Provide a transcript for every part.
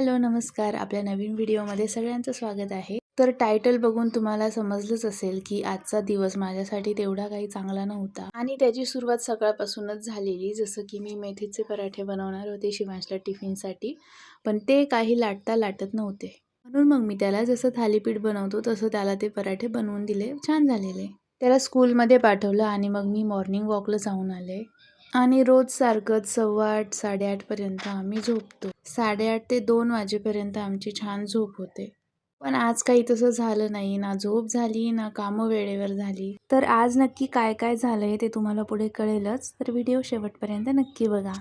Hello नमस्कार. आपल्या नवीन व्हिडिओमध्ये सगळ्यांचं स्वागत आहे. तर टायटल बघून तुम्हाला समजलंच असेल की आजचा दिवस माझ्यासाठी तेवढा काही चांगला नव्हता आणि त्याची सुरुवात सकाळपासूनच झालेली. जसं की मी मेथीचे पराठे बनवणार होते शिवांशला टिफिनसाठी, पण ते काही लाटत नव्हते. म्हणून मग मी त्याला जसं थालीपीठ बनवतो तसं त्याला ते पराठे बनवून दिले. छान झालेले. त्याला स्कूलमध्ये पाठवलं आणि मग मी मॉर्निंग वॉकला जाऊन आले. आणि रोज सारखंच 8:15 8:30पर्यंत आम्ही झोपतो. 8:30 ते 2 वाजेपर्यंत आमची छान झोप होते. पण आज काही तसं झालं नाही. ना झोप झाली, ना कामं वेळेवर झाली. तर आज नक्की काय काय झालंय ते तुम्हाला पुढे कळेलच. तर व्हिडिओ शेवटपर्यंत नक्की बघा.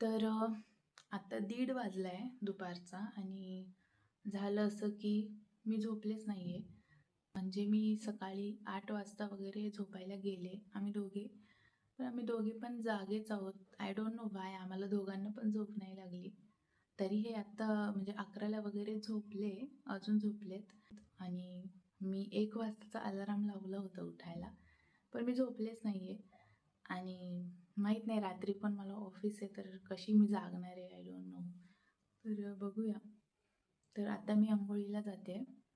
तर आता 1:30 वाजलाय दुपारचा आणि झालं असं की मी झोपलेच नाहीये. म्हणजे मी सकाळी 8 वाजता वगैरे झोपायला गेले आम्ही दोघे. पण आम्ही दोघे पण जागेच आहोत. आय डोंट नो व्हाय आम्हाला दोघांना पण झोप नाही लागली. तरी हे आत्ता म्हणजे 11ला वगैरे झोपले, अजून झोपलेत. आणि मी 1 वाजताचा अलार्म लावला होता उठायला, पण मी झोपलेच नाहीये. आणि माहीत नाही रात्री पण मला ऑफिस आहे, तर कशी मी जागणार आहे आय डोंट नो. तर बघूया. तर आता मी अंघोळीला जाते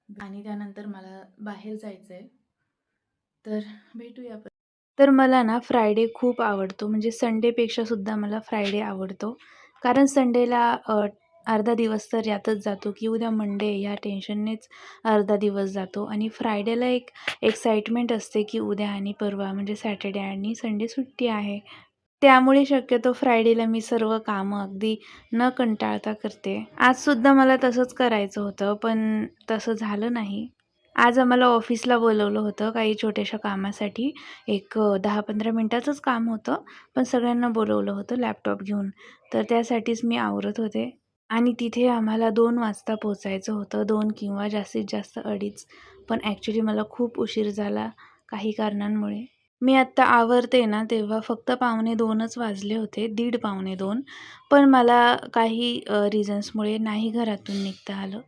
आणि त्यानंतर मला बाहेर जायचं आहे. तर भेटूया आपण. तर मला ना फ्रायडे खूप आवडतो. म्हणजे संडेपेक्षा सुद्धा मला फ्रायडे आवडतो. कारण संडेला अर्धा दिवस तर यातच जातो की उद्या मंडे ह्या टेन्शननेच अर्धा दिवस जातो. आणि फ्रायडेला एक एक्साइटमेंट असते की उद्या आणि परवा म्हणजे सॅटर्डे आणि संडे सुट्टी आहे. त्यामुळे शक्यतो फ्रायडेला मी सर्व कामं अगदी न कंटाळता करते. आजसुद्धा मला तसंच करायचं होतं, पण तसं झालं नाही. आज आम्हाला ऑफिसला बोलवलं होतं काही छोट्याशा कामासाठी. एक 10-15 मिनिटाचंच काम होतं, पण सगळ्यांना बोलवलं होतं लॅपटॉप घेऊन. तर त्यासाठीच मी आवरत होते आणि तिथे आम्हाला 2 वाजता पोहोचायचं होतं. 2 किंवा जास्तीत जास्त 2:30. पण ॲक्च्युली मला खूप उशीर झाला काही कारणांमुळे. मी आत्ता आवरते ना, तेव्हा फक्त 1:45च वाजले होते, 1:30 1:45. पण मला काही रिझन्समुळे नाही घरातून निघता आलं.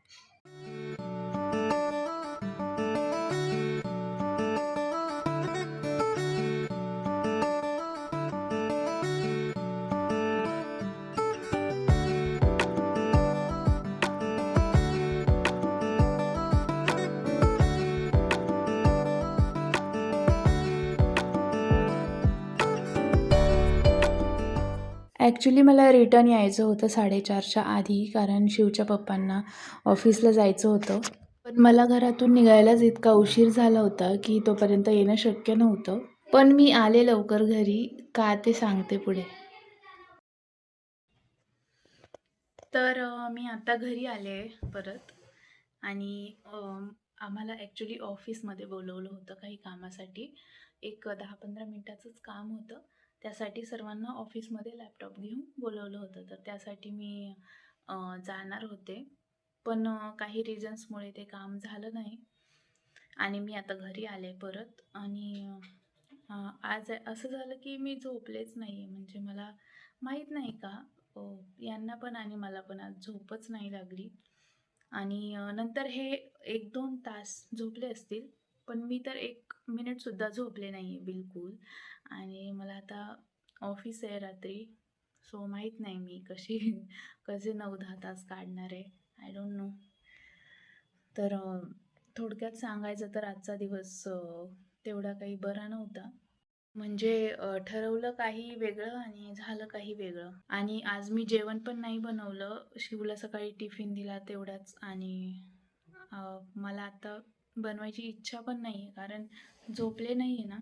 ॲक्च्युली मला रिटर्न यायचं होतं 4:30च्या आधी, कारण शिवच्या पप्पांना ऑफिसला जायचं होतं. पण मला घरातून निघायलाच इतका उशीर झाला होता की तोपर्यंत येणं शक्य नव्हतं. पण मी आले लवकर घरी, का ते सांगते पुढे. तर मी आता घरी आले परत आणि आम्हाला ॲक्च्युली ऑफिसमध्ये बोलवलं होतं काही कामासाठी. एक 10-15 मिनिटाचंच काम होतं. त्यासाठी सर्वांना ऑफिसमध्ये लॅपटॉप घेऊन बोलवलं होतं. तर त्यासाठी मी जाणार होते. पण काही रिझन्समुळे ते काम झालं नाही आणि मी आता घरी आले परत. आणि आज असं झालं की मी झोपलेच नाही आहे. म्हणजे मला माहीत नाही का, यांना पण आणि मला पण आज झोपच नाही लागली. आणि नंतर हे 1-2 तास झोपले असतील, पण मी तर 1 मिनिटसुद्धा झोपले नाही आहे बिलकुल. आणि मला आता ऑफिस आहे रात्री, सो माहीत नाही मी कशी कसे 9-10 तास काढणार आहे, आय डोंट नो. तर थोडक्यात सांगायचं तर आजचा दिवस तेवढा काही बरा नव्हता. म्हणजे ठरवलं काही वेगळं आणि झालं काही वेगळं. आणि आज मी जेवण पण नाही बनवलं. शिवला सकाळी टिफिन दिला तेवढाच. आणि मला आता बनवायची इच्छा पण नाही आहे, कारण झोपले नाही आहे ना,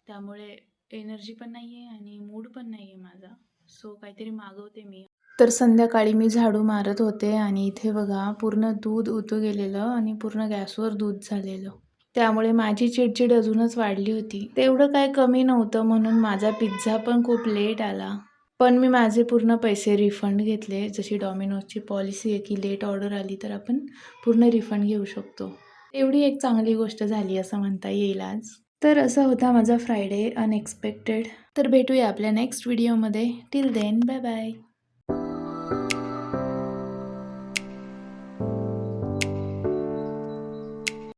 त्यामुळे एनर्जी पण नाही आहे आणि मूड पण नाही आहे माझा. सो काहीतरी मागवते मी. तर संध्याकाळी मी झाडू मारत होते आणि इथे बघा पूर्ण दूध उतू गेलेलं आणि पूर्ण गॅसवर दूध झालेलं. त्यामुळे माझी चिडचिड अजूनच वाढली होती. तेवढं काय कमी नव्हतं म्हणून माझा पिझ्झा पण खूप लेट आला. पण मी माझे पूर्ण पैसे रिफंड घेतले. जशी डॉमिनोजची पॉलिसी आहे की लेट ऑर्डर आली तर आपण पूर्ण रिफंड घेऊ शकतो. एवढी एक चांगली गोष्ट झाली असं म्हणता येईल आज. तर असा होता माझा फ्रायडे अनएक्सपेक्टेड. तर भेटूया आपल्या नेक्स्ट व्हिडिओमध्ये. Till then bye bye.